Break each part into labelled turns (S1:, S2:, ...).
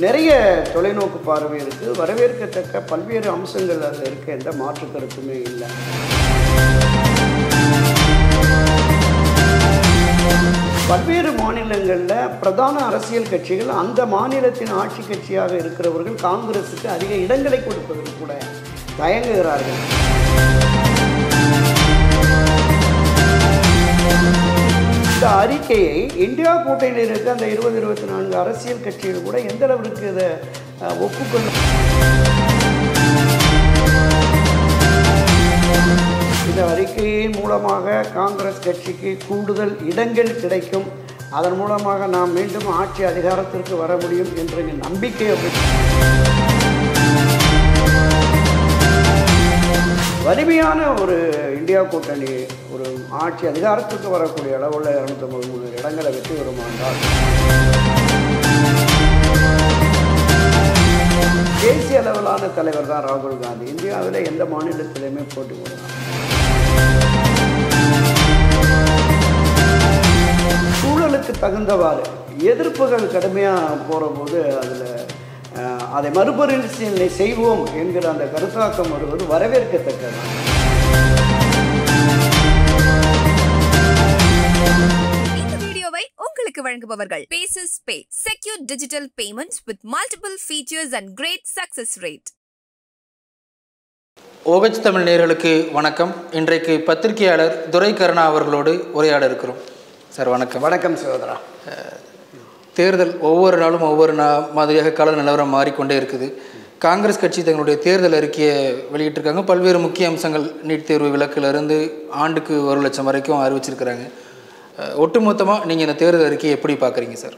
S1: நிறைய தொலைநோக்கு பார்வை இருக்குது. வரவேற்கத்தக்க பல்வேறு அம்சங்கள் அதில் இருக்க எந்த மாற்று கருத்துமே இல்லை. பல்வேறு மாநிலங்களில் பிரதான அரசியல் கட்சிகள் அந்த மாநிலத்தின் ஆட்சி கட்சியாக இருக்கிறவர்கள் காங்கிரஸுக்கு அதிக இடங்களை கொடுப்பதற்கு கூட தயங்குகிறார்கள். இந்த அறிக்கையை இந்தியா கூட்டணியில் இருக்க அந்த 20-24 அரசியல் கட்சிகள் கூட எந்த அளவிற்கு இதை ஒப்புக்கொள்ளும். இந்த அறிக்கையின் மூலமாக காங்கிரஸ் கட்சிக்கு கூடுதல் இடங்கள் கிடைக்கும், அதன் மூலமாக நாம் மீண்டும் ஆட்சி அதிகாரத்திற்கு வர முடியும் என்ற நம்பிக்கை. வலிமையான ஒரு இந்தியா கூட்டணி ஒரு ஆட்சி அதிகாரத்துக்கு வரக்கூடிய அளவுள்ள 253 இடங்களை வெற்றி வருமானால் தேசிய அளவிலான தலைவர் தான் ராகுல் காந்தி. இந்தியாவில் எந்த மாநிலத்திலையுமே போட்டி போடலாம். சூழலுக்கு தகுந்தவாறு எதிர்ப்புகள் கடுமையாக போகிற போது அதில் அதை மறுபரிசீலனை செய்வோம் என்கிற அந்த கருத்தாக்கம் வருவது வரவேற்கத்தக்கது.
S2: இந்த வீடியோவை உங்களுக்கு வழங்குபவர்கள் Paysys Pay, secure digital payments with multiple features and great success rate.
S3: OH Tamil நேயர்களுக்கு வணக்கம். இன்றைக்கு பத்திரிகையாளர் துரை கருணா அவர்களோடு உரையாட இருக்கிறோம். சார் வணக்கம்.
S1: வணக்கம் சகோதரா.
S3: தேர்தல் ஒவ்வொரு நாளும் ஒவ்வொரு மாதிரியாக கள நிலவரம் மாறிக்கொண்டே இருக்குது. காங்கிரஸ் கட்சி தங்களுடைய தேர்தல் அறிக்கையை வெளியிட்டிருக்காங்க. பல்வேறு முக்கிய அம்சங்கள் நீட் தேர்வு விலக்கிலிருந்து ஆண்டுக்கு 1 லட்சம் வரைக்கும் அறிவிச்சிருக்கிறாங்க. ஒட்டுமொத்தமாக நீங்கள் இந்த தேர்தல் அறிக்கையை எப்படி பார்க்குறீங்க சார்?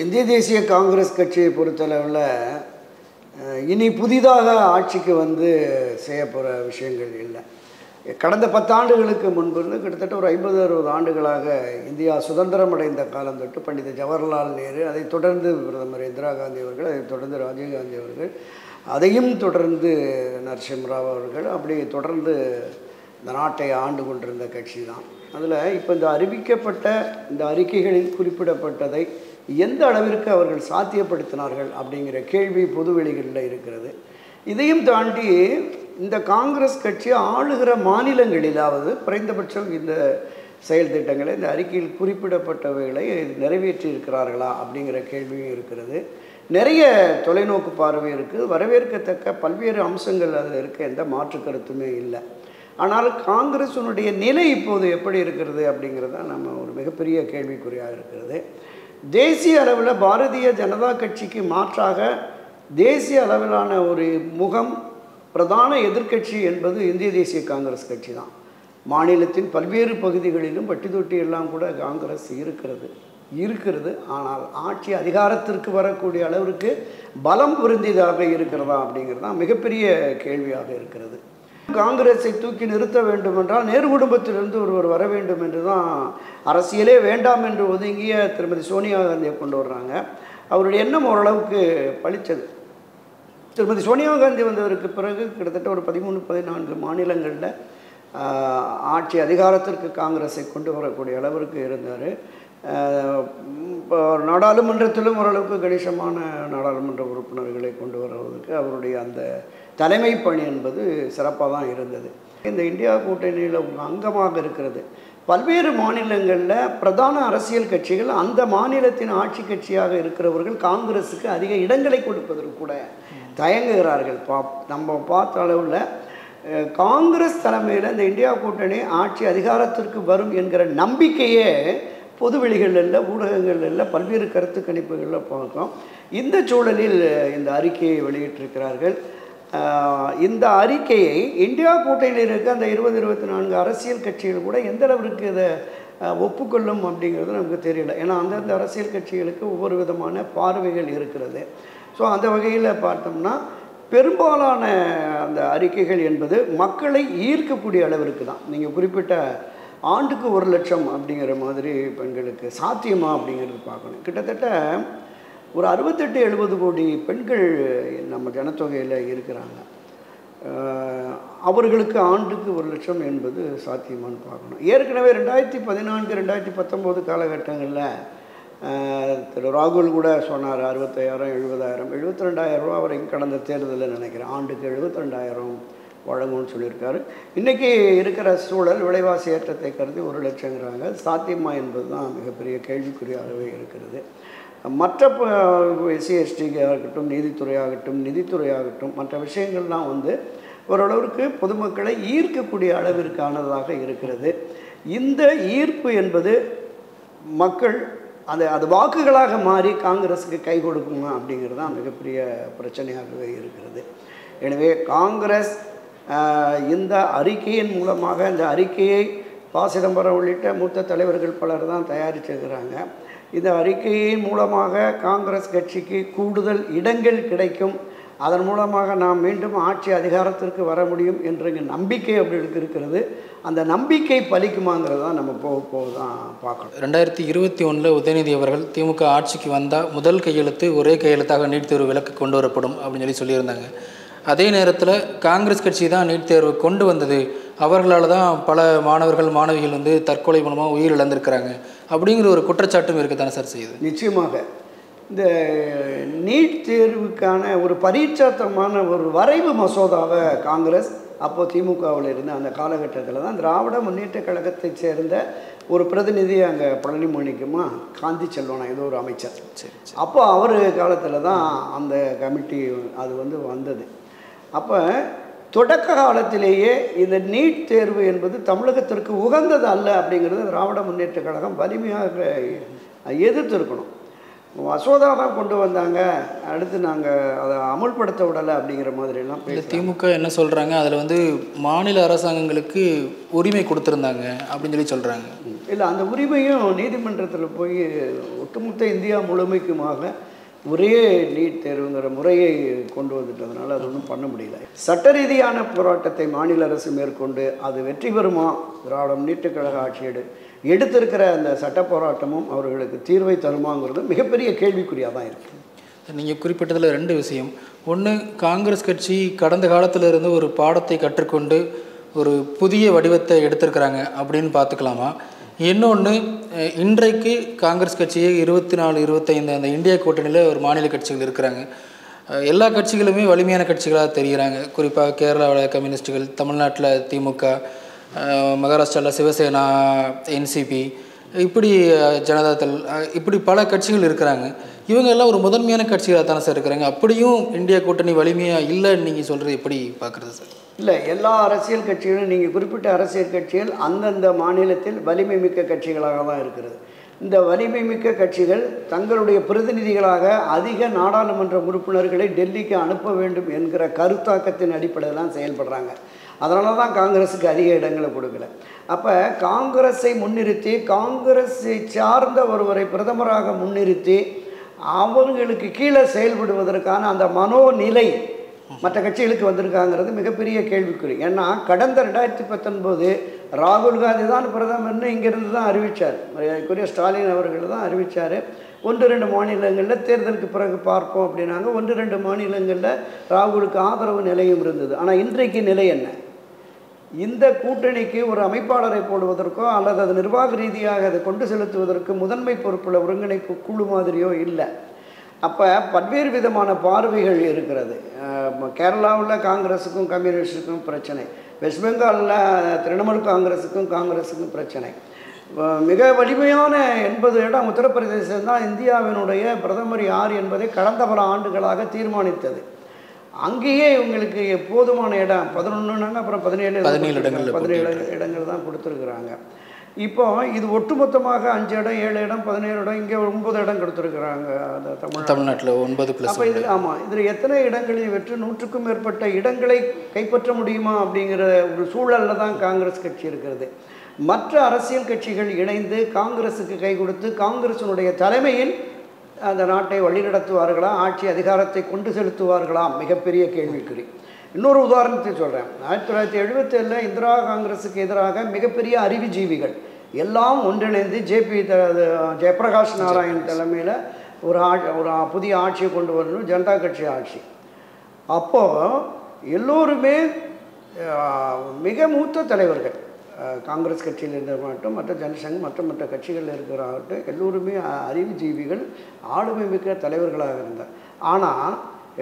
S1: இந்திய தேசிய காங்கிரஸ் கட்சியை பொறுத்தளவில் இனி புதிதாக ஆட்சிக்கு செய்யப்போகிற விஷயங்கள் இல்லை. கடந்த 10 ஆண்டுகளுக்கு முன்பிருந்து கிட்டத்தட்ட ஒரு 50-60 ஆண்டுகளாக இந்தியா சுதந்திரம் அடைந்த காலம் தொட்டு பண்டித ஜவஹர்லால் நேரு, அதைத் தொடர்ந்து பிரதமர் இந்திரா காந்தி அவர்கள், அதைத் தொடர்ந்து ராஜீவ்காந்தி அவர்கள், அதையும் தொடர்ந்து நரசிம்மராவ் அவர்கள், அப்படி தொடர்ந்து இந்த நாட்டை ஆண்டு கொண்டிருந்த கட்சி தான். அதில் இப்போ இந்த அறிவிக்கப்பட்ட இந்த அறிக்கைகளில் குறிப்பிடப்பட்டதை எந்த அளவிற்கு அவர்கள் சாத்தியப்படுத்தினார்கள் அப்படிங்கிற கேள்வி பொதுவெளிகளில் இருக்கிறது. இதையும் தாண்டி இந்த காங்கிரஸ் கட்சி ஆளுகிற மாநிலங்களிலாவது குறைந்தபட்சம் இந்த செயல் திட்டங்களை இந்த அறிக்கையில் குறிப்பிடப்பட்டவைகளை நிறைவேற்றி இருக்கிறார்களா அப்படிங்கிற கேள்வியும் இருக்கிறது. நிறைய தொலைநோக்கு பார்வை இருக்குது. வரவேற்கத்தக்க பல்வேறு அம்சங்கள் அதில் இருக்க எந்த மாற்று கருத்துமே இல்லை. ஆனால் காங்கிரஸினுடைய நிலை இப்போது எப்படி இருக்கிறது அப்படிங்கிறது தான் நம்ம ஒரு மிகப்பெரிய கேள்விக்குறியாக இருக்கிறது. தேசிய அளவில் பாரதிய ஜனதா கட்சிக்கு மாற்றாக தேசிய அளவிலான ஒரு முகம் பிரதான எதிர்க்கட்சி என்பது இந்திய தேசிய காங்கிரஸ் கட்சி தான். மாநிலத்தின் பல்வேறு பகுதிகளிலும் பட்டி தொட்டி எல்லாம் கூட காங்கிரஸ் இருக்கிறது. ஆனால் ஆட்சி அதிகாரத்திற்கு வரக்கூடிய அளவிற்கு பலம் பொருந்தியதாக இருக்கிறதா அப்படிங்கிறது தான் மிகப்பெரிய கேள்வியாக இருக்கிறது. காங்கிரஸை தூக்கி நிறுத்த வேண்டும் என்றால் நேரு குடும்பத்திலிருந்து ஒருவர் வர வேண்டும் என்று தான், அரசியலே வேண்டாம் என்று ஒதுங்கிய திருமதி சோனியா காந்தியை கொண்டு வர்றாங்க. அவருடைய எண்ணம் ஓரளவுக்கு பளிச்சது. திருமதி சோனியா காந்தி வந்ததற்கு பிறகு கிட்டத்தட்ட ஒரு 13-14 மாநிலங்களில் ஆட்சி அதிகாரத்திற்கு காங்கிரஸை கொண்டு வரக்கூடிய அளவிற்கு இருந்தார். இப்போ நாடாளுமன்றத்திலும் ஓரளவுக்கு கணிசமான நாடாளுமன்ற உறுப்பினர்களை கொண்டு வருவதற்கு அவருடைய அந்த தலைமை பணி என்பது சிறப்பாக தான் இருந்தது. இந்த இந்தியா கூட்டணியில் அங்கமாக இருக்கிறது. பல்வேறு மாநிலங்களில் பிரதான அரசியல் கட்சிகள் அந்த மாநிலத்தின் ஆட்சி கட்சியாக இருக்கிறவர்கள் காங்கிரஸுக்கு அதிக இடங்களை கொடுப்பதற்கு கூட தயங்குகிறார்கள். நம்ம பார்த்த அளவில் காங்கிரஸ் தலைமையில் இந்த இந்தியா கூட்டணி ஆட்சி அதிகாரத்திற்கு வரும் என்கிற நம்பிக்கையே பொதுவெளிகளில், ஊடகங்களில், பல்வேறு கருத்து கணிப்புகளில் பார்க்கிறோம். இந்த சூழலில் இந்த அறிக்கையை வெளியிட்டிருக்கிறார்கள். இந்த அறிக்கையை இந்தியா கூட்டணியில் இருக்க அந்த 20-24 அரசியல் கட்சிகள் கூட எந்த அளவிற்கு இதை ஒப்புக்கொள்ளும் அப்படிங்கிறது நமக்கு தெரியல. ஏன்னா அந்தந்த அரசியல் கட்சிகளுக்கு ஒவ்வொரு விதமான பார்வைகள் இருக்கிறது. ஸோ அந்த வகையில் பார்த்தோம்னா பெரும்பாலான அந்த அறிக்கைகள் என்பது மக்களை ஈர்க்கக்கூடிய அளவிற்கு தான். நீங்கள் குறிப்பிட்ட ஆண்டுக்கு 1 லட்சம் அப்படிங்கிற மாதிரி பெண்களுக்கு சாத்தியமா அப்படிங்கிறது பார்க்கணும். கிட்டத்தட்ட ஒரு 68-70 கோடி பெண்கள் நம்ம ஜனத்தொகையில் இருக்கிறாங்க. அவர்களுக்கு ஆண்டுக்கு 1 லட்சம் என்பது சாத்தியமானு பார்க்கணும். ஏற்கனவே 2014-2019 காலகட்டங்களில் திரு ராகுல் கூட சொன்னார் 65,000 70,000 72,000 ரூபா வரைக்கும் கடந்த தேர்தலில் நினைக்கிறேன் ஆண்டுக்கு 72,000 வழங்கும்னு சொல்லியிருக்காரு. இன்றைக்கி இருக்கிற சூழல் விலைவாசி ஏற்றத்தை கருதி 1 லட்சங்கிறாங்க. சாத்தியமா என்பது தான் மிகப்பெரிய கேள்விக்குறியாகவே இருக்கிறது. மற்ற எஸ்சி எஸ்டிக்காக இருக்கட்டும், நிதித்துறையாகட்டும் மற்ற விஷயங்கள்லாம் ஓரளவுக்கு பொதுமக்களை ஈர்க்கக்கூடிய அளவிற்கானதாக இருக்கிறது. இந்த ஈர்ப்பு என்பது மக்கள் அது வாக்குகளாக மாறி காங்கிரஸுக்கு கை கொடுக்குமா அப்படிங்கிறது தான் மிகப்பெரிய பிரச்சனையாகவே இருக்கிறது. எனவே காங்கிரஸ் இந்த அறிக்கையின் மூலமாக, இந்த அறிக்கையை ப. சிதம்பரம் உள்ளிட்ட மூத்த தலைவர்கள் பலர் தான் தயாரிச்சிருக்கிறாங்க. இந்த அறிக்கையின் மூலமாக காங்கிரஸ் கட்சிக்கு கூடுதல் இடங்கள் கிடைக்கும், அதன் மூலமாக நாம் மீண்டும் ஆட்சி அதிகாரத்திற்கு வர முடியும் என்ற நம்பிக்கை அவர்களுக்கு இருக்கிறது. அந்த நம்பிக்கை பலிக்குமாங்கிறது தான் நம்ம போக தான் பார்க்கணும்.
S3: 2021 உதயநிதி அவர்கள் திமுக ஆட்சிக்கு வந்தால் முதல் கையெழுத்து ஒரே கையெழுத்தாக நீட் தேர்வு விலக்கு கொண்டு வரப்படும் அப்படின்னு சொல்லியிருந்தாங்க. அதே நேரத்தில் காங்கிரஸ் கட்சி தான் நீட் தேர்வு கொண்டு வந்தது, அவர்களால் தான் பல மாணவர்கள் மாணவிகள் தற்கொலை மூலமாக உயிர் இழந்திருக்கிறாங்க அப்படிங்கிற ஒரு குற்றச்சாட்டும் இருக்குது தானே சார் செய்யுது?
S1: நிச்சயமாக இந்த நீட் தேர்வுக்கான ஒரு பரீட்சாத்தமான ஒரு வரைவு மசோதாவை காங்கிரஸ் அப்போது திமுகவில் இருந்த அந்த காலகட்டத்தில் தான் திராவிட முன்னேற்ற கழகத்தை சேர்ந்த ஒரு பிரதிநிதி அங்கே பழனி மணிக்குமா காந்தி செல்வனா ஏதோ ஒரு அமைச்சர், அப்போ அவர் காலத்தில் தான் அந்த கமிட்டி அது வந்தது. அப்போ தொடக்க காலத்திலேயே இந்த நீட் தேர்வு என்பது தமிழகத்திற்கு உகந்தது அல்ல அப்படிங்கிறது திராவிட முன்னேற்ற கழகம் வலிமையாக எதிர்த்திருக்கணும். மசோதா தான் கொண்டு வந்தாங்க, அடுத்து நாங்கள் அதை அமுல்படுத்த விடலை அப்படிங்கிற மாதிரிலாம்
S3: திமுக என்ன சொல்கிறாங்க, அதில் மாநில அரசாங்கங்களுக்கு உரிமை கொடுத்துருந்தாங்க அப்படின்னு சொல்கிறாங்க.
S1: இல்லை, அந்த உரிமையும் நீதிமன்றத்தில் போய் ஒட்டுமொத்த இந்தியா முழுமைக்குமாக ஒரே நீட் தேர்வுங்கிற முறையை கொண்டு வந்துட்டதுனால அது ஒன்றும் பண்ண முடியல. சட்ட ரீதியான போராட்டத்தை மாநில அரசு மேற்கொண்டு அது வெற்றி பெறுமா, திராவிட முன்னேற்ற கழக ஆட்சியேடு எடுத்திருக்கிற அந்த சட்ட போராட்டமும் அவர்களுக்கு தீர்வை தருமாங்கிறது மிகப்பெரிய கேள்விக்குறியாக தான் இருக்குது.
S3: நீங்கள் குறிப்பிட்டதில் 2 விஷயம். ஒன்று, காங்கிரஸ் கட்சி கடந்த காலத்தில் இருந்து ஒரு பாடத்தை கற்றுக்கொண்டு ஒரு புதிய வடிவத்தை எடுத்திருக்கிறாங்க அப்படின்னு பார்த்துக்கலாமா? இன்னொன்று, இன்றைக்கு காங்கிரஸ் கட்சியை 24, 25 அந்த இந்தியா கூட்டணியில் ஒரு மாநில கட்சிகள் இருக்கிறாங்க. எல்லா கட்சிகளுமே வலிமையான கட்சிகளாக தெரிகிறாங்க. குறிப்பாக கேரளாவில் கம்யூனிஸ்டுகள், தமிழ்நாட்டில் திமுக, மகாராஷ்டிராவில் சிவசேனா, என்சிபி, இப்படி ஜனதாதள், இப்படி பல கட்சிகள் இருக்கிறாங்க. இவங்க எல்லாம் ஒரு முதன்மையான கட்சிகளாக தானே சார் இருக்கிறாங்க. அப்படியும் இந்தியா கூட்டணி வலிமையாக இல்லைன்னு நீங்கள் சொல்கிறது எப்படி பார்க்குறது சார்?
S1: இல்லை, எல்லா அரசியல் கட்சிகளும் நீங்கள் குறிப்பிட்ட அரசியல் கட்சிகள் அந்தந்த மாநிலத்தில் வலிமை மிக்க கட்சிகளாக தான் இருக்கிறது. இந்த வலிமை மிக்க கட்சிகள் தங்களுடைய பிரதிநிதிகளாக அதிக நாடாளுமன்ற உறுப்பினர்களை டெல்லிக்கு அனுப்ப வேண்டும் என்கிற கருத்தாக்கத்தின் அடிப்படையில் தான் செயல்படுறாங்க. அதனால தான் காங்கிரஸுக்கு அதிக இடங்களை கொடுக்கல. அப்போ காங்கிரஸை முன்னிறுத்தி, காங்கிரஸை சார்ந்த ஒருவரை பிரதமராக முன்னிறுத்தி அவர்களுக்கு கீழே செயல்படுவதற்கான அந்த மனோநிலை மற்ற கட்சிகளுக்கு வந்திருக்காங்கிறது மிகப்பெரிய கேள்விக்குறி. ஏன்னா கடந்த 2019 ராகுல் காந்தி தான் பிரதமர்னு இங்கேருந்து தான் அறிவித்தார். மரியாதைக்குரிய ஸ்டாலின் அவர்கள் தான் அறிவித்தார். 1-2 மாநிலங்களில் தேர்தலுக்கு பிறகு பார்ப்போம் அப்படின்னாங்க. 1-2 மாநிலங்களில் ராகுலுக்கு ஆதரவு நிலையும் இருந்தது. ஆனால் இன்றைக்கு நிலை என்ன? இந்த கூட்டணிக்கு ஒரு அமைப்பாளரை போடுவதற்கோ அல்லது அது நிர்வாக ரீதியாக அதை கொண்டு செலுத்துவதற்கு முதன்மை பொறுப்புள்ள ஒருங்கிணைப்பு குழு மாதிரியோ இல்லை. அப்போ பல்வேறு விதமான பார்வைகள் இருக்கிறது. கேரளாவில் காங்கிரஸுக்கும் கம்யூனிஸ்டுக்கும் பிரச்சனை, வெஸ்ட் பெங்காலில் திரிணாமுல் காங்கிரஸுக்கும் பிரச்சனை. மிக வலிமையான 80 இடம் உத்தரப்பிரதேசம் தான் இந்தியாவினுடைய பிரதமர் யார் என்பதை கடந்த பல ஆண்டுகளாக தீர்மானித்தது. அங்கேயே இவங்களுக்கு போதுமான இடம் 11, அப்புறம் 17 இடங்கள் தான் கொடுத்துருக்குறாங்க. இப்போ இது ஒட்டுமொத்தமாக 5 இடம், 7 இடம், 17 இடம், இங்கே 9 இடம் கொடுத்துருக்குறாங்க
S3: தமிழ்நாட்டில் 9+.
S1: அப்போ இதில் ஆமாம், இதில் எத்தனை இடங்களில் வெற்றி 100க்கும் மேற்பட்ட இடங்களை கைப்பற்ற முடியுமா அப்படிங்கிற ஒரு சூழலில் தான் காங்கிரஸ் கட்சி இருக்கிறது. மற்ற அரசியல் கட்சிகள் இணைந்து காங்கிரஸுக்கு கை கொடுத்து காங்கிரஸினுடைய தலைமையில் அந்த நாட்டை வழிநடத்துவார்களா, ஆட்சி அதிகாரத்தை கொண்டு செலுத்துவார்களா, மிகப்பெரிய கேள்விக்குறி. இன்னொரு உதாரணத்தை சொல்கிறேன். 1977 இந்திரா காங்கிரஸுக்கு எதிராக மிகப்பெரிய அறிவுஜீவிகள் எல்லாம் ஒன்றிணைந்து ஜெயபிரகாஷ் நாராயண் தலைமையில் ஒரு புதிய ஆட்சியை கொண்டு வரணும், ஜனதா கட்சி ஆட்சி. அப்போது எல்லோருமே மிக மூத்த தலைவர்கள், காங்கிரஸ் கட்சியில் இருந்தவங்கட்டும், மற்ற ஜனசங் மற்ற கட்சிகளில் இருக்கிறாகட்டும், எல்லோருமே அறிவுஜீவிகள், ஆளுமை மிக்க தலைவர்களாக இருந்தார். ஆனால்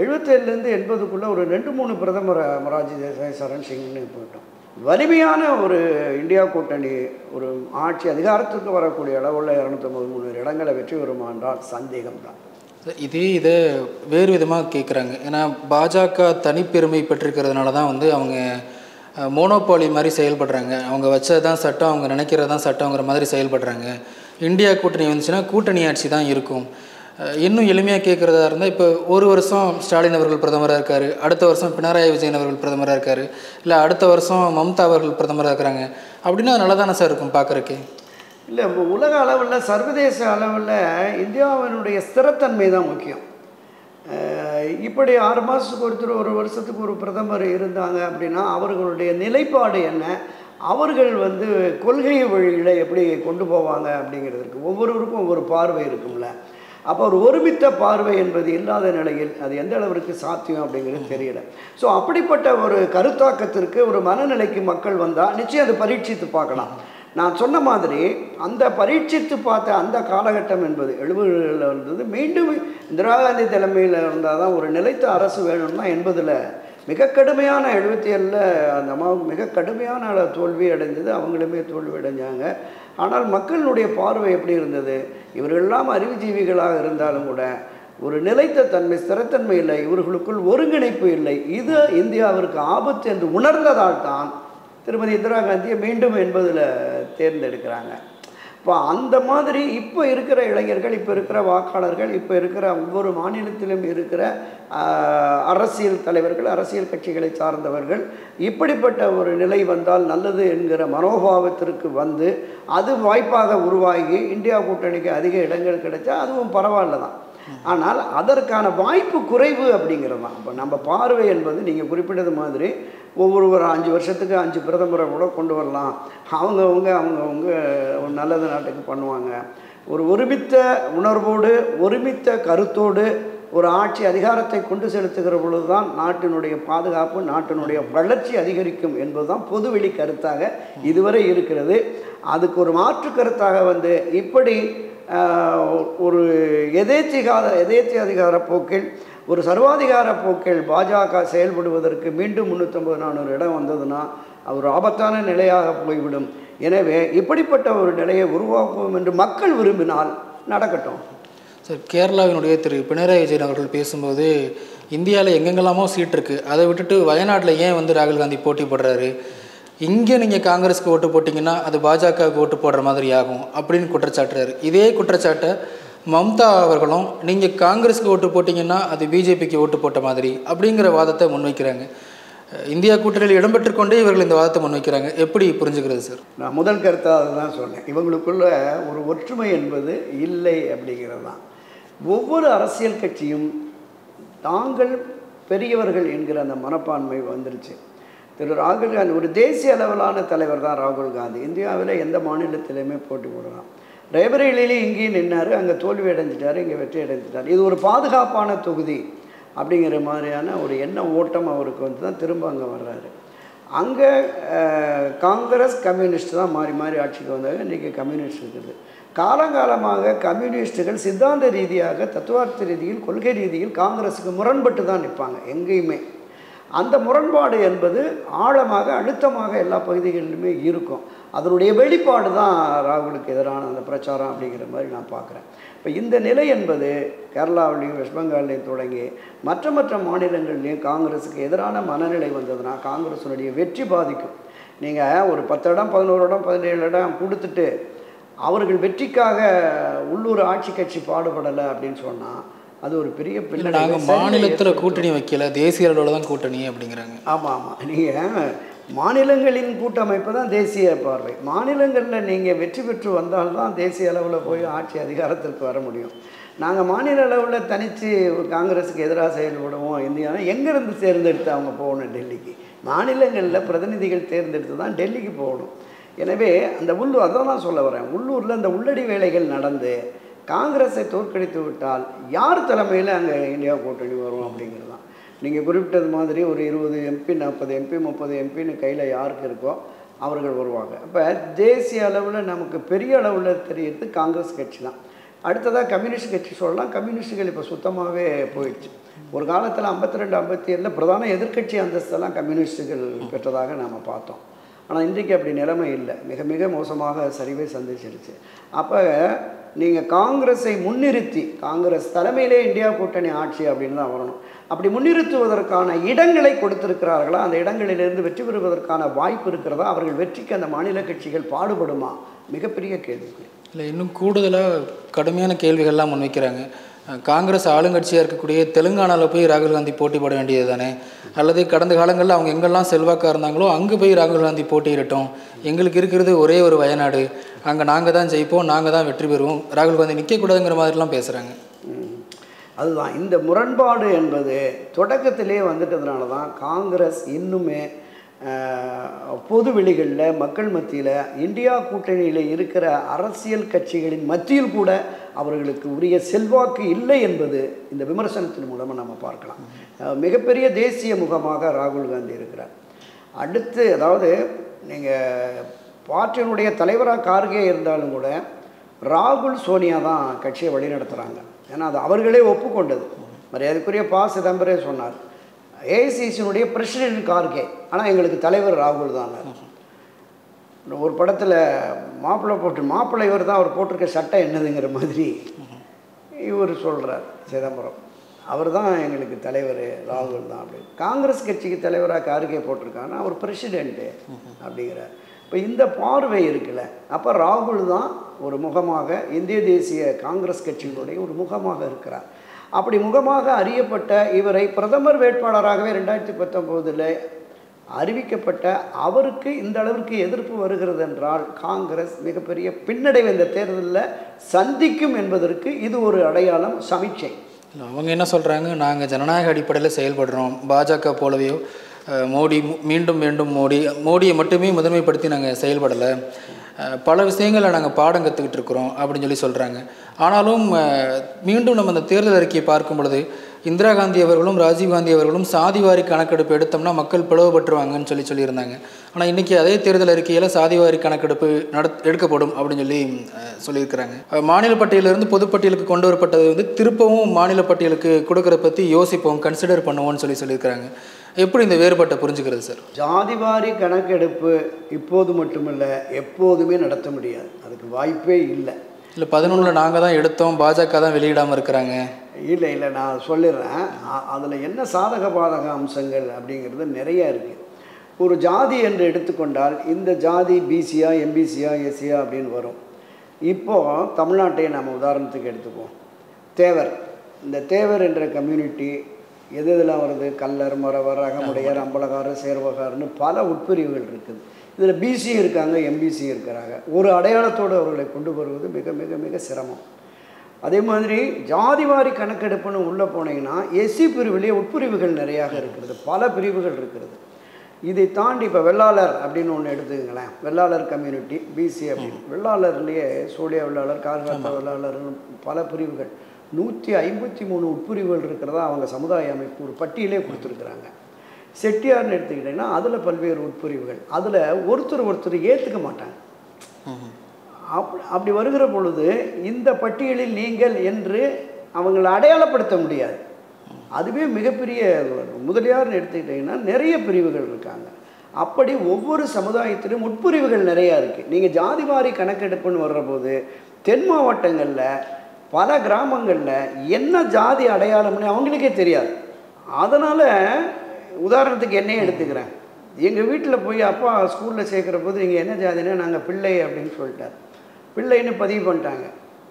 S1: 77லேருந்து 80க்குள்ளே ஒரு 2-3 பிரதமர் மொரார்ஜி தேசாய், சரண் சிங்னு போயிட்டோம். வலிமையான ஒரு இந்தியா கூட்டணி ஒரு ஆட்சி அதிகாரத்துக்கு வரக்கூடிய அளவில் 253 இடங்களை வெற்றி பெறுமா என்றால் சந்தேகம்தான்.
S3: இதை வேறு விதமாக கேட்குறாங்க. ஏன்னா பாஜக தனிப்பெருமை பெற்றிருக்கிறதுனால தான் வந்து அவங்க மோனோபாலி மாதிரி செயல்படுறாங்க. அவங்க வச்சது தான் சட்டம், அவங்க நினைக்கிறது தான் சட்டங்கிற மாதிரி செயல்படுறாங்க. இந்தியா கூட்டணி வந்துச்சுன்னா கூட்டணி ஆட்சி தான் இருக்கும். இன்னும் எளிமையாக கேட்குறதா இருந்தால், இப்போ ஒரு வருஷம் ஸ்டாலின் அவர்கள் பிரதமராக இருக்கார், அடுத்த வருஷம் பினராயி விஜயன் அவர்கள் பிரதமராக இருக்கார், இல்லை அடுத்த வருஷம் மம்தா அவர்கள் பிரதமராக இருக்கிறாங்க அப்படின்னா நல்லா தானே சார் இருக்கும் பார்க்குறக்கு?
S1: இல்லை, உலக அளவில் சர்வதேச அளவில் இந்தியாவினுடைய ஸ்திரத்தன்மை தான் முக்கியம். இப்படி 6 மாதத்துக்கு ஒருத்தர், ஒரு வருஷத்துக்கு ஒரு பிரதமர் இருந்தாங்க அப்படின்னா அவர்களுடைய நிலைப்பாடு என்ன, அவர்கள் வந்து கொள்கை வழியில் எப்படி கொண்டு போவாங்க அப்படிங்கிறதுக்கு ஒவ்வொருவருக்கும் ஒவ்வொரு பார்வை இருக்கும்ல. அப்போ ஒரு ஒருமித்த பார்வை என்பது இல்லாத நிலையில் அது எந்த அளவிற்கு சாத்தியம் அப்படிங்கிறது தெரியல. ஸோ அப்படிப்பட்ட ஒரு கருத்தாக்கத்திற்கு, ஒரு மனநிலைக்கு மக்கள் வந்தால் நிச்சயம் அதை பரீட்சித்து பார்க்கலாம். நான் சொன்ன மாதிரி அந்த பரீட்சித்து பார்த்த அந்த காலகட்டம் என்பது 70களில் இருந்தது. மீண்டும் இந்திரா காந்தி தலைமையில் இருந்தால் தான் ஒரு நிலைத்த அரசு வேணும்னா 80ல் மிக கடுமையான, 77ல் அந்த அம்மாவுக்கு மிக கடுமையான தோல்வி அடைந்தது, அவங்களுமே தோல்வி அடைஞ்சாங்க. ஆனால் மக்களுடைய பார்வை எப்படி இருந்தது? இவர்களெல்லாம் அறிவுஜீவிகளாக இருந்தாலும் கூட ஒரு நிலைத்த தன்மை, ஸ்திரத்தன்மை இல்லை, இவர்களுக்குள் ஒருங்கிணைப்பு இல்லை. இது இந்தியாவிற்கு ஆபத்து என்று உணர்ந்ததால் தான் திருமதி இந்திரா காந்தியை மீண்டும் 80ல் தேர்ந்தெடுக்கிறாங்க. இப்போ அந்த மாதிரி இப்போ இருக்கிற இளைஞர்கள், இப்போ இருக்கிற வாக்காளர்கள், இப்போ இருக்கிற ஒவ்வொரு மாநிலத்திலும் இருக்கிற அரசியல் தலைவர்கள், அரசியல் கட்சிகளை சார்ந்தவர்கள் இப்படிப்பட்ட ஒரு நிலை வந்தால் நல்லது என்கிற மனோபாவத்திற்கு வந்து அது வாய்ப்பாக உருவாகி இந்தியா கூட்டணிக்கு அதிக இடங்கள் கிடைச்சா அதுவும் பரவாயில்ல தான். ஆனால் அதற்கான வாய்ப்பு குறைவு அப்படிங்கிறது தான். இப்போ நம்ம பார்வை என்பது நீங்கள் குறிப்பிட்டது மாதிரி ஒவ்வொரு 5 வருஷத்துக்கு 5 பிரதமரை கூட கொண்டு வரலாம், அவங்கவுங்க ஒரு நல்லது நாட்டுக்கு பண்ணுவாங்க. ஒரு ஒருமித்த உணர்வோடு, ஒருமித்த கருத்தோடு ஒரு ஆட்சி அதிகாரத்தை கொண்டு செலுத்துகிற பொழுது தான் நாட்டினுடைய பாதுகாப்பு, நாட்டினுடைய வளர்ச்சி அதிகரிக்கும் என்பது தான் பொதுவெளி கருத்தாக இதுவரை இருக்கிறது. அதுக்கு ஒரு மாற்று கருத்தாக வந்து இப்படி ஒரு எதேச்ச அதிகார போக்கில், ஒரு சர்வாதிகார போக்கில் பாஜக செயல்படுவதற்கு மீண்டும் 350-400 இடம் வந்ததுன்னா ஒரு ஆபத்தான நிலையாக போய்விடும். எனவே இப்படிப்பட்ட ஒரு நிலையை உருவாக்குவோம் என்று மக்கள் விரும்பினால் நடக்கட்டும்.
S3: சார், கேரளாவினுடைய திரு பினராயி விஜயன் அவர்கள் பேசும்போது இந்தியாவில் எங்கெங்கெல்லாமோ சீட் இருக்குது, அதை விட்டுட்டு வயநாட்டில் ஏன் வந்து ராகுல் காந்தி போட்டி போடுறாரு, இங்கே நீங்கள் காங்கிரஸுக்கு ஓட்டு போட்டிங்கன்னா அது பாஜகவுக்கு ஓட்டு போடுற மாதிரி ஆகும் அப்படின்னு குற்றச்சாட்டுறாரு. இதே குற்றச்சாட்டை மம்தா அவர்களும் நீங்கள் காங்கிரஸுக்கு ஓட்டு போட்டிங்கன்னா அது பிஜேபிக்கு ஓட்டு போட்ட மாதிரி அப்படிங்கிற வாதத்தை முன்வைக்கிறாங்க. இந்தியா கூட்டணியில் இடம்பெற்றுக்கொண்டே இவர்கள் இந்த வாதத்தை முன்வைக்கிறாங்க. எப்படி புரிஞ்சுக்கிறது சார்?
S1: நான் முதல் கருத்தாக அதுதான் சொன்னேன். இவங்களுக்குள்ள ஒரு ஒற்றுமை என்பது இல்லை அப்படிங்கிறது தான். ஒவ்வொரு அரசியல் கட்சியும் தாங்கள் பெரியவர்கள் என்கிற அந்த மனப்பான்மை வந்துருச்சு. திரு ராகுல் காந்தி ஒரு தேசிய அளவிலான தலைவர் தான். ராகுல் காந்தி இந்தியாவில் எந்த மாநிலத்திலையுமே போட்டி போடலாம். ரேபரேலியிலே இங்கேயும் நின்னார், அங்கே தோல்வி அடைஞ்சிட்டார், இங்கே வெற்றி அடைஞ்சிட்டார். இது ஒரு பாதுகாப்பான தொகுதி அப்படிங்கிற மாதிரியான ஒரு எண்ண ஓட்டம் அவருக்கு வந்து தான் திரும்ப அங்கே வர்றாரு. அங்கே காங்கிரஸ் கம்யூனிஸ்ட் தான் மாறி மாறி ஆட்சிக்கு வந்தாங்க. இன்றைக்கி கம்யூனிஸ்ட் இருக்குது. காலங்காலமாக கம்யூனிஸ்ட்டுகள் சித்தாந்த ரீதியாக, தத்துவார்த்த ரீதியில், கொள்கை ரீதியில் காங்கிரஸுக்கு முரண்பட்டு தான் நிற்பாங்க எங்கேயுமே. அந்த முரண்பாடு என்பது ஆழமாக, அழுத்தமாக எல்லா பகுதிகளிலுமே இருக்கும். அதனுடைய வெளிப்பாடு தான் ராகுலுக்கு எதிரான அந்த பிரச்சாரம் அப்படிங்கிற மாதிரி நான் பார்க்குறேன். இப்போ இந்த நிலை என்பது கேரளாவிலையும் வெஸ்ட் பெங்கால்லையும் தொடங்கி மற்ற மாநிலங்கள்லேயும் காங்கிரஸுக்கு எதிரான மனநிலை வந்ததுன்னா காங்கிரஸினுடைய வெற்றி பாதிக்கும். நீங்கள் ஒரு 10 இடம், 11 இடம், 17 இடம் கொடுத்துட்டு அவர்கள் வெற்றிக்காக உள்ளூர் ஆட்சி கட்சி பாடுபடலை அப்படின்னு சொன்னால் அது ஒரு பெரிய பிள்ளை.
S3: நாங்கள் மாநிலத்தில் கூட்டணி வைக்கல, தேசிய அளவில் தான் கூட்டணி அப்படிங்கிறாங்க.
S1: ஆமாம், நீங்கள் மாநிலங்களின் கூட்டமைப்பு தான் தேசிய பார்வை. மாநிலங்களில் நீங்கள் வெற்றி பெற்று வந்தால்தான் தேசிய அளவில் போய் ஆட்சி அதிகாரத்திற்கு வர முடியும். நாங்கள் மாநில அளவில் தனித்து காங்கிரஸுக்கு எதிராக செயல்படுவோம் இந்தியா எங்கேருந்து தேர்ந்தெடுத்து அவங்க போகணும் டெல்லிக்கு? மாநிலங்களில் பிரதிநிதிகள் தேர்ந்தெடுத்து தான் டெல்லிக்கு போகணும். எனவே அந்த அதான் நான் சொல்ல வரேன். உள்ளூரில் அந்த உள்ளடி வேலைகள் நடந்து காங்கிரஸை தோற்கடித்து விட்டால் யார் தலைமையில் அங்கே இந்தியா கூட்டணி வரும் அப்படிங்கிறது தான். நீங்கள் குறிப்பிட்டது மாதிரி ஒரு 20 MP, 40 MP, 30 MPன்னு கையில் யாருக்கு இருக்கோ அவர்கள் வருவாங்க. இப்போ தேசிய அளவில் நமக்கு பெரிய அளவில் தெரியுது காங்கிரஸ் கட்சி தான். அடுத்ததாக கம்யூனிஸ்ட் கட்சி சொல்லலாம். கம்யூனிஸ்டுகள் இப்போ சுத்தமாகவே போயிடுச்சு. ஒரு காலத்தில் 52 57 பிரதான எதிர்க்கட்சி அந்தஸ்தெல்லாம் கம்யூனிஸ்டுகள் பெற்றதாக நாம் பார்த்தோம். ஆனால் இன்றைக்கு அப்படி நிலைமை இல்லை. மிக மிக மோசமாக சரிவை சந்திச்சிருச்சு. அப்போ நீங்கள் காங்கிரஸை முன்னிறுத்தி, காங்கிரஸ் தலைமையிலே இந்தியா கூட்டணி ஆட்சி அப்படின்னு தான் வரணும். அப்படி முன்னிறுத்துவதற்கான இடங்களை கொடுத்திருக்கிறார்களா? அந்த இடங்களிலிருந்து வெற்றி பெறுவதற்கான வாய்ப்பு இருக்கிறதா? அவர்கள் வெற்றிக்கு அந்த மாநில கட்சிகள் பாடுபடுமா? மிகப்பெரிய கேள்வி.
S3: இல்லை, இன்னும் கூடுதலாக கடுமையான கேள்விகள்லாம் முன்வைக்கிறாங்க. காங்கிரஸ் ஆளுங்கட்சியாக இருக்கக்கூடிய தெலுங்கானாவில் போய் ராகுல் காந்தி போட்டி போட வேண்டியது தானே, அல்லது கடந்த காலங்களில் அவங்க எங்கெல்லாம் செல்வாக்காக இருந்தாங்களோ அங்கே போய் ராகுல் காந்தி போட்டியிடட்டும், எங்களுக்கு இருக்கிறது ஒரே ஒரு வயநாடு, அங்கே நாங்கள் தான் ஜெயிப்போம், நாங்கள் தான் வெற்றி பெறுவோம், ராகுல் காந்தி நிற்கக்கூடாதுங்கிற மாதிரிலாம் பேசுகிறாங்க.
S1: அதுதான் இந்த முரண்பாடு என்பது தொடக்கத்திலே வந்துட்டதுனால தான் காங்கிரஸ் இன்னுமே பொது வெளிகளில் மக்கள் மத்தியில் இந்தியா கூட்டணியில் இருக்கிற அரசியல் கட்சிகளின் மத்தியில் கூட அவர்களுக்கு உரிய செல்வாக்கு இல்லை என்பது இந்த விமர்சனத்தின் மூலமாக நம்ம பார்க்கலாம். மிகப்பெரிய தேசிய முகமாக ராகுல் காந்தி இருக்கிறார். அடுத்து அதாவது நீங்கள் பார்ட்டியினுடைய தலைவராக கார்கே இருந்தாலும் கூட ராகுல் சோனியா தான் கட்சியை வழிநடத்துகிறாங்க. ஏன்னா அது அவர்களே ஒப்புக்கொண்டது. மரியாதைக்குரிய ப. சிதம்பரம் சொன்னார், ஏஐசிசியினுடைய பிரசிடென்ட் கார்கே, ஆனால் எங்களுக்கு தலைவர் ராகுல் தான். ஒரு படத்தில் மாப்பிள்ளை இவர் தான், அவர் போட்டிருக்க சட்டை என்னதுங்கிற மாதிரி இவர் சொல்கிறார் சிதம்பரம், அவர் தான் எங்களுக்கு தலைவர் ராகுல் தான் அப்படின்னு. காங்கிரஸ் கட்சிக்கு தலைவராக கார்கே போட்டிருக்காங்கன்னா அவர் பிரசிடென்ட்டு அப்படிங்கிறார். இப்போ இந்த பார்வை இருக்குல்ல, அப்போ ராகுல் தான் ஒரு முகமாக இந்திய தேசிய காங்கிரஸ் கட்சியினுடைய ஒரு முகமாக இருக்கிறார். அப்படி முகமாக அறியப்பட்ட இவரை பிரதமர் வேட்பாளராகவே 2019 அறிவிக்கப்பட்ட அவருக்கு இந்த அளவிற்கு எதிர்ப்பு வருகிறது என்றால் காங்கிரஸ் மிகப்பெரிய பின்னடைவை இந்த தேர்தலில் சந்திக்கும் என்பதற்கு இது ஒரு அடையாளம், சமீட்சை.
S3: அவங்க என்ன சொல்கிறாங்க, நாங்கள் ஜனநாயக அடிப்படையில் செயல்படுறோம், பாஜக போலவே மோடி மீண்டும் மோடியை மட்டுமே முதன்மைப்படுத்தி நாங்கள் செயல்படலை, பல விஷயங்களை நாங்கள் பாடம் கற்றுக்கிட்டு இருக்கிறோம் அப்படின்னு சொல்கிறாங்க. ஆனாலும் மீண்டும் நம்ம அந்த தேர்தல் அறிக்கையை பார்க்கும் பொழுது இந்திரா காந்தி அவர்களும் ராஜீவ் காந்தி அவர்களும் சாதிவாரி கணக்கெடுப்பு எடுத்தோம்னா மக்கள் பிளவுபட்டுருவாங்கன்னு சொல்லியிருந்தாங்க. ஆனால் இன்றைக்கி அதே தேர்தல் அறிக்கையில் சாதிவாரி கணக்கெடுப்பு எடுக்கப்படும் அப்படின்னு சொல்லியிருக்கிறாங்க. மாநில பட்டியலிருந்து பொதுப்பட்டியலுக்கு கொண்டு வரப்பட்டது திருப்பவும் மாநில பட்டியலுக்கு கொடுக்குற பற்றி யோசிப்போம், கன்சிடர் பண்ணுவோம்னு சொல்லியிருக்கிறாங்க. எப்படி இந்த வேறுபாட்டை புரிஞ்சுக்கிறது சார்?
S1: ஜாதிவாரி கணக்கெடுப்பு இப்போது மட்டுமல்ல, எப்போதுமே நடத்த முடியாது, அதுக்கு வாய்ப்பே இல்லை.
S3: இல்லை 11 நாங்கள் தான் எடுத்தோம், பாஜக தான் வெளியிடாமல் இருக்கிறாங்க.
S1: இல்லை நான் சொல்லிடுறேன். அதில் என்ன சாதக பாதக அம்சங்கள் அப்படிங்கிறது நிறையா இருக்குது. ஒரு ஜாதி என்று எடுத்துக்கொண்டால் இந்த ஜாதி பிசியா எம்பிசியா எஸ்சியா அப்படின்னு வரும். இப்போது தமிழ்நாட்டை நம்ம உதாரணத்துக்கு எடுத்துப்போம். தேவர், இந்த தேவர் என்ற கம்யூனிட்டி எது இதெல்லாம் வருது, கல்லர், மறவர், அகமுடையர், அம்பலகாரர், சேர்வகாரன்னு பல உட்பிரிவுகள் இருக்குது. இதில் பிசியும் இருக்காங்க, எம்பிசியும் இருக்கிறாங்க. ஒரு அடையாளத்தோடு அவர்களை கொண்டு வருவது மிக மிக மிக சிரமம். அதே மாதிரி ஜாதிவாரி கணக்கெடுப்புன்னு உள்ளே போனீங்கன்னா எஸ்சி பிரிவிலேயே உட்பிரிவுகள் நிறையாக இருக்கிறது, பல பிரிவுகள் இருக்கிறது. இதை தாண்டி இப்போ வெள்ளாளர் அப்படின்னு ஒன்று எடுத்துக்கங்களேன், வெள்ளாளர் கம்யூனிட்டி பிசி அப்படின்னு, வெள்ளாளர்லேயே சோழியா வெள்ளாளர், கார்காத்த வெள்ளாளர்னு பல பிரிவுகள், 153 உட்பிரிவுகள் இருக்கிறதா அவங்க சமுதாய அமைப்பு ஒரு பட்டியலே கொடுத்துருக்குறாங்க. செட்டியார்னு எடுத்துக்கிட்டிங்கன்னா அதில் பல்வேறு உட்பிரிவுகள், அதில் ஒருத்தர் ஏற்றுக்க மாட்டாங்க. அப்படி வருகிற பொழுது இந்த பட்டியலில் நீங்கள் என்று அவங்களை அடையாளப்படுத்த முடியாது. அதுவே மிகப்பெரிய முதலியார்னு எடுத்துக்கிட்டிங்கன்னா நிறைய பிரிவுகள் இருக்காங்க. அப்படி ஒவ்வொரு சமுதாயத்திலும் உட்பிரிவுகள் நிறையா இருக்குது. நீங்கள் ஜாதிவாரி கணக்கெடுப்புன்னு வர்றபோது தென் மாவட்டங்களில் பல கிராமங்களில் என்ன ஜாதி அடையாளம்னு அவங்களுக்கே தெரியாது. அதனால் உதாரணத்துக்கு என்னையே எடுத்துக்கிறேன். எங்கள் வீட்டில் போய் அப்பா ஸ்கூலில் சேர்க்குற போது நீங்கள் என்ன ஜாதினா நாங்கள் பிள்ளை அப்படின்னு சொல்லிட்டார். பிள்ளைன்னு பதிவு பண்ணிட்டாங்க.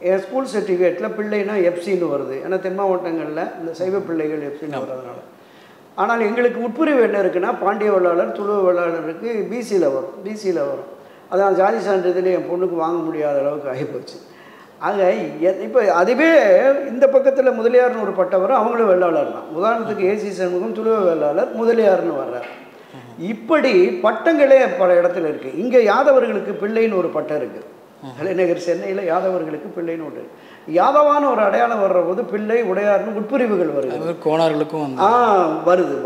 S1: என் ஸ்கூல் சர்டிஃபிகேட்டில் பிள்ளைனா எஃப்சின்னு வருது. ஏன்னா தென் மாவட்டங்களில் இந்த சைவ பிள்ளைகள் எஃப்சின்னு வர்றதுனால. ஆனால் எங்களுக்கு உட்பிரிவு என்ன இருக்குன்னா பாண்டிய வெள்ளாளர், துளுவ வெள்ளாளருக்கு பிசியில் வரும். அதான் ஜாதி சான்றிதழ் என் பொண்ணுக்கு வாங்க முடியாத அளவுக்கு ஆகிப்போச்சு. ஆக இப்போ அதுவே இந்த பக்கத்தில் முதலியார்னு ஒரு பட்டம் வரும், அவங்களும் வெள்ளாளர் தான். உதாரணத்துக்கு ஏசி சண்முகம் துளுவ வெள்ளாளர், முதலியார்னு வர்றார். இப்படி பட்டங்களே பல இடத்துல இருக்குது. இங்கே யாதவர்களுக்கு பிள்ளைன்னு ஒரு பட்டம் இருக்குது. தலைநகர் சென்னையில் யாதவர்களுக்கு பிள்ளைன்னு ஒன்று. யாதவான ஒரு அடையாளம் வர்ற போது பிள்ளை, உடையார்னு உட்பிரிவுகள் வருது.
S3: கோணார்களுக்கும்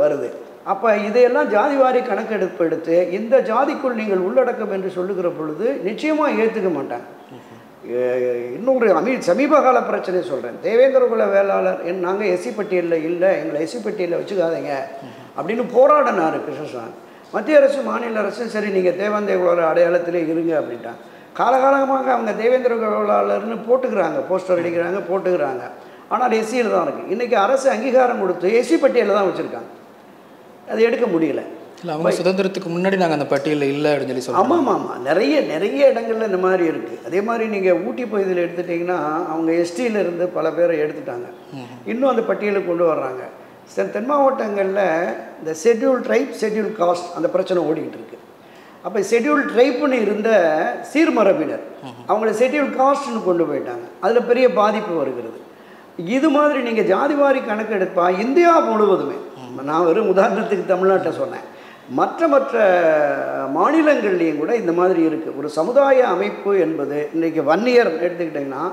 S1: வருது. அப்போ இதையெல்லாம் ஜாதிவாரி கணக்கெடுப்பு எடுத்து இந்த ஜாதிக்குள் நீங்கள் உள்ளடக்கம் என்று சொல்லுகிற பொழுது நிச்சயமாக ஏற்றுக்க மாட்டாங்க. இன்னொரு சமீப கால பிரச்சனை சொல்கிறேன். தேவேந்திர குல வேளாளர் நாங்கள் எஸ்சி பட்டியலில் இல்லை, எங்களை எஸ்சி பட்டியலில் வச்சுக்காதீங்க அப்படின்னு போராடினார் கிருஷ்ணசாமி. மத்திய அரசு மாநில அரசு சரி நீங்கள் தேவேந்திர குல அடையாளத்திலே இருங்க அப்படின்ட்டாங்க. காலகாலமாக அவங்க தேவேந்திர குலாளர்னு போட்டுக்கிறாங்க, போஸ்டர் அடிக்கிறாங்க, போட்டுக்கிறாங்க. ஆனால் எஸ்சியில் தான் இருக்குது. இன்றைக்கி அரசு அங்கீகாரம் கொடுத்து எஸ்சி பட்டியலில் தான் வச்சுருக்காங்க. அது எடுக்க முடியல.
S3: இல்லை, அவங்க சுதந்திரத்துக்கு முன்னாடி நாங்கள் அந்த பட்டியலில் இல்லை அப்படின்னு சொல்லி சொல்லுவோம்.
S1: ஆமாம் ஆமாம், நிறைய இடங்களில் இந்த மாதிரி இருக்குது. அதே மாதிரி நீங்கள் ஊட்டி பகுதியில் எடுத்துட்டிங்கன்னா அவங்க எஸ்டியில் இருந்து பல பேரை எடுத்துட்டாங்க, இன்னும் அந்த பட்டியலுக்கு கொண்டு வர்றாங்க. தென் மாவட்டங்களில் இந்த ஷெட்யூல் ட்ரைப் ஷெட்யூல் காஸ்ட் அந்த பிரச்சனை ஓடிக்கிட்டு இருக்குது. அப்போ ஷெட்யூல் ட்ரைப்புன்னு இருந்த சீர்மரபினர் அவங்கள ஷெட்யூல் காஸ்ட்னு கொண்டு போயிட்டாங்க. அதில் பெரிய பாதிப்பு வருகிறது. இது மாதிரி நீங்கள் ஜாதிவாரி கணக்கெடுப்பா இந்தியா முழுவதுமே, நான் வெறும் உதாரணத்துக்கு தமிழ்நாட்டை சொன்னேன், மற்ற மாநிலங்கள்லேயும் கூட இந்த மாதிரி இருக்குது. ஒரு சமுதாய அமைப்பு என்பது இன்றைக்கி வன்னியர் எடுத்துக்கிட்டிங்கன்னா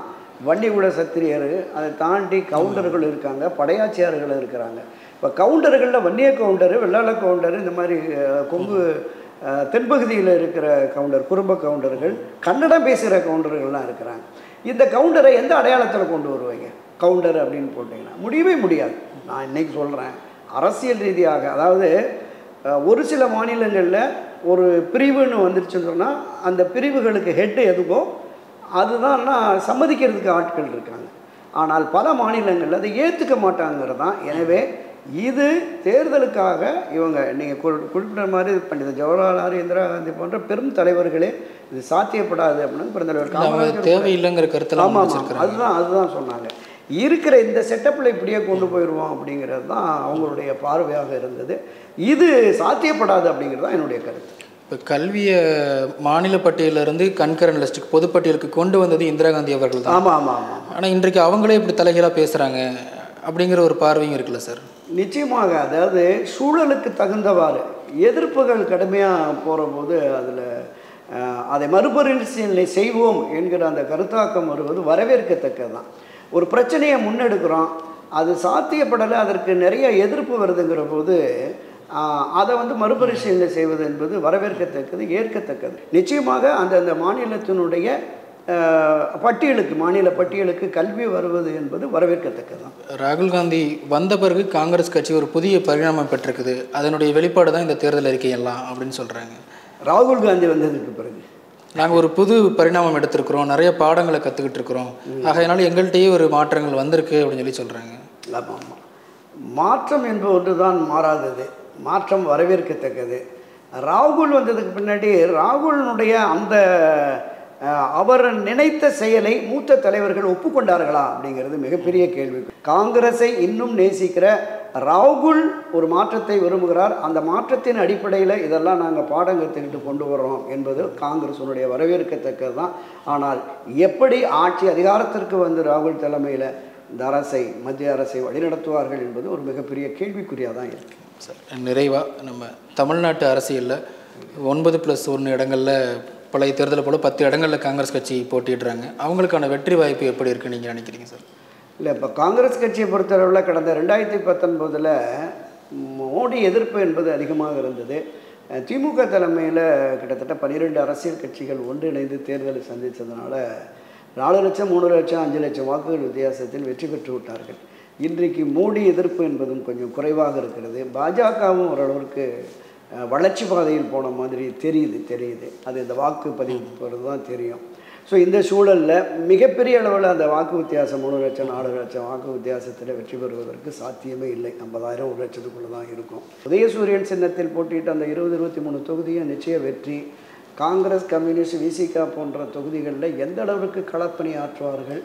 S1: வன்னிகுல சத்திரியர், அதை தாண்டி கவுண்டர்கள் இருக்காங்க, படையாச்சியார்கள் இருக்கிறாங்க. இப்போ கவுண்டர்களில் வன்னிய கவுண்டர், வெள்ளாள கவுண்டர், இந்த மாதிரி கொங்கு தென்பகுதியில் இருக்கிற கவுண்டர், குறும்ப கவுண்டர்கள், கன்னடம் பேசுகிற கவுண்டர்கள்லாம் இருக்கிறாங்க. இந்த கவுண்டரை எந்த அடையாளத்தில் கொண்டு வருவீங்க? கவுண்டர் அப்படின்னு போட்டிங்கன்னா முடியவே முடியாது. நான் இன்றைக்கி சொல்கிறேன், அரசியல் ரீதியாக, அதாவது ஒரு சில மாநிலங்களில் ஒரு பிரிவுன்னு வந்துருச்சுன்னு சொன்னால் அந்த பிரிவுகளுக்கு ஹெட்டு எதுவோ அதுதான்னா சம்மதிக்கிறதுக்கு ஆட்கள் இருக்காங்க. ஆனால் பல மாநிலங்களில் அதை ஏற்றுக்க மாட்டாங்கிறது தான். எனவே இது தேர்தலுக்காக இவங்க நீங்கள் குறிப்பிட்ட மாதிரி பண்டித ஜவஹர்லால் இந்திரா காந்தி போன்ற பெரும் தலைவர்களே இது சாத்தியப்படாது அப்படின்னு பெருந்தலைவர் காமராஜர்
S3: தேவையில்லைங்கிற கருத்தில்.
S1: ஆமாம், அதுதான் சொன்னாங்க. இருக்கிற இந்த செட்டப்பில் இப்படியே கொண்டு போயிடுவோம் அப்படிங்கிறது தான் அவங்களுடைய பார்வையாக இருந்தது. இது சாத்தியப்படாது அப்படிங்கிறது தான் என்னுடைய கருத்து.
S3: இப்போ கல்வியை மாநில பட்டியலிருந்து கண்கரண்ட் லிஸ்ட்டுக்கு பொதுப்பட்டியலுக்கு கொண்டு வந்தது இந்திரா காந்தி அவர்கள் தான்.
S1: ஆமாம் ஆமாம் ஆமாம்.
S3: ஆனால் இன்றைக்கு அவங்களே இப்படி தலைகீழாக பேசுகிறாங்க அப்படிங்கிற ஒரு பார்வையும் இருக்குல்ல சார்?
S1: நிச்சயமாக. அதாவது சூழலுக்கு தகுந்தவாறு எதிர்ப்புகள் கடுமையாக போகிற போது அதில் அதை மறுபரிசீலனை செய்வோம் என்கிற அந்த கருத்தாக்கம் வருவது வரவேற்கத்தக்கது தான். ஒரு பிரச்சனையை முன்னெடுக்கிறோம், அது சாத்தியப்படலை, அதற்கு நிறைய எதிர்ப்பு வருதுங்கிற போது அதை மறுபரிசீலனை செய்வது என்பது வரவேற்கத்தக்கது, ஏற்கத்தக்கது. நிச்சயமாக அந்த மாநிலத்தினுடைய பட்டியலுக்கு, மாநில பட்டியலுக்கு கல்வி வருவது என்பது வரவேற்கத்தக்கது தான்.
S3: ராகுல் காந்தி வந்த பிறகு காங்கிரஸ் கட்சி ஒரு புதிய பரிணாமம் பெற்றிருக்குது, அதனுடைய வெளிப்பாடு தான் இந்த தேர்தல் அறிக்கையெல்லாம் அப்படின்னு சொல்கிறாங்க. ராகுல்
S1: காந்தி வந்ததுக்கு பிறகு
S3: நாங்கள் ஒரு புது பரிணாமம் எடுத்திருக்கிறோம், நிறைய பாடங்களை கற்றுக்கிட்டு இருக்கிறோம், ஆகையினால எங்கள்கிட்டயே ஒரு மாற்றங்கள் வந்திருக்கு அப்படின்னு சொல்லி சொல்கிறாங்க.
S1: ஆமாம், மாற்றம் என்பது ஒன்று தான் மாறாதது, மாற்றம் வரவேற்கத்தக்கது. ராகுல் வந்ததுக்கு பின்னாடி ராகுலினுடைய அந்த அவர் நினைத்த செயலை மூத்த தலைவர்கள் ஒப்புக்கொண்டார்களா அப்படிங்கிறது மிகப்பெரிய கேள்வி. காங்கிரஸை இன்னும் நேசிக்கிற ராகுல் ஒரு மாற்றத்தை விரும்புகிறார். அந்த மாற்றத்தின் அடிப்படையில் இதெல்லாம் நாங்கள் பாடம் கற்றுக்கிட்டு கொண்டு வர்றோம் என்பது காங்கிரஸுடைய வரவேற்கத்தக்கது தான். ஆனால் எப்படி ஆட்சி அதிகாரத்திற்கு வந்து ராகுல் தலைமையில் இந்த அரசை, மத்திய அரசை வழிநடத்துவார்கள் என்பது ஒரு மிகப்பெரிய கேள்விக்குறியாக தான் இருக்குது.
S3: சார், நிறைவாக நம்ம தமிழ்நாட்டு அரசியலில் 9+1 இடங்களில் பழைய தேர்தலை போல் 10 இடங்களில் காங்கிரஸ் கட்சி போட்டிடுறாங்க. அவங்களுக்கான வெற்றி வாய்ப்பு எப்படி இருக்குன்னு நீங்கள் நினைக்கிறீங்க சார்?
S1: இல்லை, இப்போ காங்கிரஸ் கட்சியை பொறுத்தளவில் கடந்த 2019 மோடி எதிர்ப்பு என்பது அதிகமாக இருந்தது. திமுக தலைமையில் கிட்டத்தட்ட 12 அரசியல் கட்சிகள் ஒன்றிணைந்து தேர்தலை சந்தித்ததுனால 4 லட்சம், 3 லட்சம், 5 லட்சம் வாக்குகள் வித்தியாசத்தில் வெற்றி பெற்று விட்டார்கள். இன்றைக்கு மோடி எதிர்ப்பு என்பதும் கொஞ்சம் குறைவாக இருக்கிறது. பாஜகவும் ஓரளவுக்கு வளர்ச்சி பாதையில் போன மாதிரி தெரியுது. அது இந்த வாக்குப்பதிவு போகிறது தான் தெரியும். ஸோ இந்த சூழலில் மிகப்பெரிய அளவில் அந்த வாக்கு வித்தியாசம் 3 லட்சம், 4 லட்சம் வாக்கு வித்தியாசத்தில் வெற்றி பெறுவதற்கு சாத்தியமே இல்லை. 50,000, 1 லட்சத்துக்குள்ளே தான் இருக்கும். உதயசூரியன் சின்னத்தில் போட்டிட்டு அந்த 20-23 தொகுதியும் நிச்சய வெற்றி. காங்கிரஸ், கம்யூனிஸ்ட், விசிகா போன்ற தொகுதிகளில் எந்த அளவுக்கு களப்பணி ஆற்றுவார்கள்,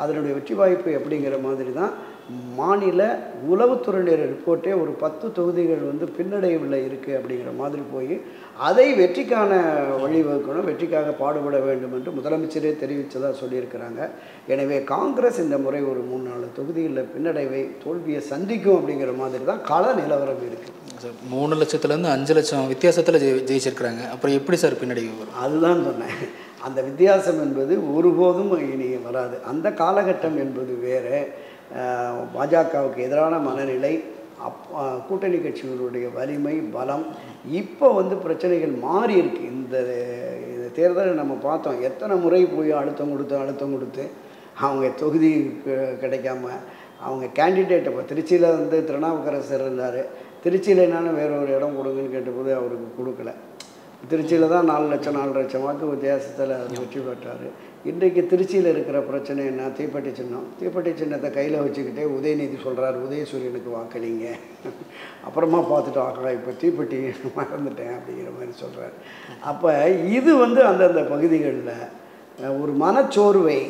S1: அதனுடைய வெற்றி வாய்ப்பு எப்படிங்கிற மாதிரி தான் மாநில உளவுத்துறையினர் ரிப்போர்ட்டே ஒரு 10 தொகுதிகள் பின்னடைவில் இருக்குது அப்படிங்கிற மாதிரி போய் அதை வெற்றிக்கான வழிவகுக்கணும், வெற்றிக்காக பாடுபட வேண்டும் என்று முதலமைச்சரே தெரிவித்ததாக சொல்லியிருக்கிறாங்க. எனவே காங்கிரஸ் இந்த முறை ஒரு 3-4 தொகுதிகளில் பின்னடைவை, தோல்வியை சந்திக்கும் அப்படிங்கிற மாதிரி தான் கள நிலவரம் இருக்குது.
S3: சார், 3 லட்சத்துலேருந்து 5 லட்சம் வித்தியாசத்தில் ஜெயிச்சிருக்கிறாங்க. அப்புறம் எப்படி சார் பின்னடைவு வரும்?
S1: அதுதான் சொன்னேன். அந்த வித்தியாசம் என்பது ஒருபோதும் இனி வராது. அந்த காலகட்டம் என்பது வேறு. பாஜகவுக்கு எதிரான மனநிலை, கூட்டணி கட்சிகளுடைய வலிமை பலம் இப்போ வந்து பிரச்சனைகள் மாறி இருக்கு. இந்த தேர்தலை நம்ம பார்த்தோம், எத்தனை முறை போய் அழுத்தம் கொடுத்து அவங்க தொகுதி கிடைக்காம அவங்க கேண்டிடேட்டை இப்போ திருச்சியில் வந்து திருநாவுக்கரசர் இருந்தார், திருச்சியில் என்னாலும் வேற ஒரு இடம் கொடுங்கன்னு கேட்டபோது அவருக்கு கொடுக்கல. திருச்சியில் தான் 4 லட்சம் வாக்கு வித்தியாசத்தில் அவர் வெற்றி பெற்றார். இன்றைக்கு திருச்சியில் இருக்கிற பிரச்சனை என்ன? தீப்பெட்டி சின்னம். தீப்பெட்டி சின்னத்தை கையில் வச்சுக்கிட்டே உதயநிதி சொல்கிறார், உதயசூரியனுக்கு வாக்களிங்க, அப்புறமா பார்த்துட்டு ஆகா இப்போ தீப்பெட்டி மறந்துட்டேன் அப்படிங்கிற மாதிரி சொல்கிறார். அப்போ இது வந்து அந்தந்த பகுதிகளில் ஒரு மனச்சோர்வை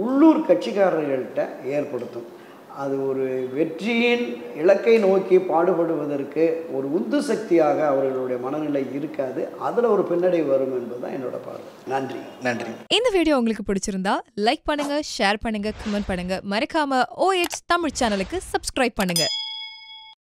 S1: உள்ளூர் கட்சிக்காரர்கள்ட்ட ஏற்படுத்தும். அது ஒரு வெற்றியின் இலக்கை நோக்கி பாடுபடுவதற்கு ஒரு உந்து சக்தியாக அவர்களுடைய மனநிலை இருக்காது. அதில் ஒரு பின்னடைவு வரும் என்பதுதான் என்னோட பார்வை. நன்றி.
S4: இந்த வீடியோ உங்களுக்கு பிடிச்சிருந்தா லைக் பண்ணுங்க, ஷேர் பண்ணுங்க, கமெண்ட் பண்ணுங்க. மறக்காம OH தமிழ் சேனலுக்கு சப்ஸ்கிரைப் பண்ணுங்க.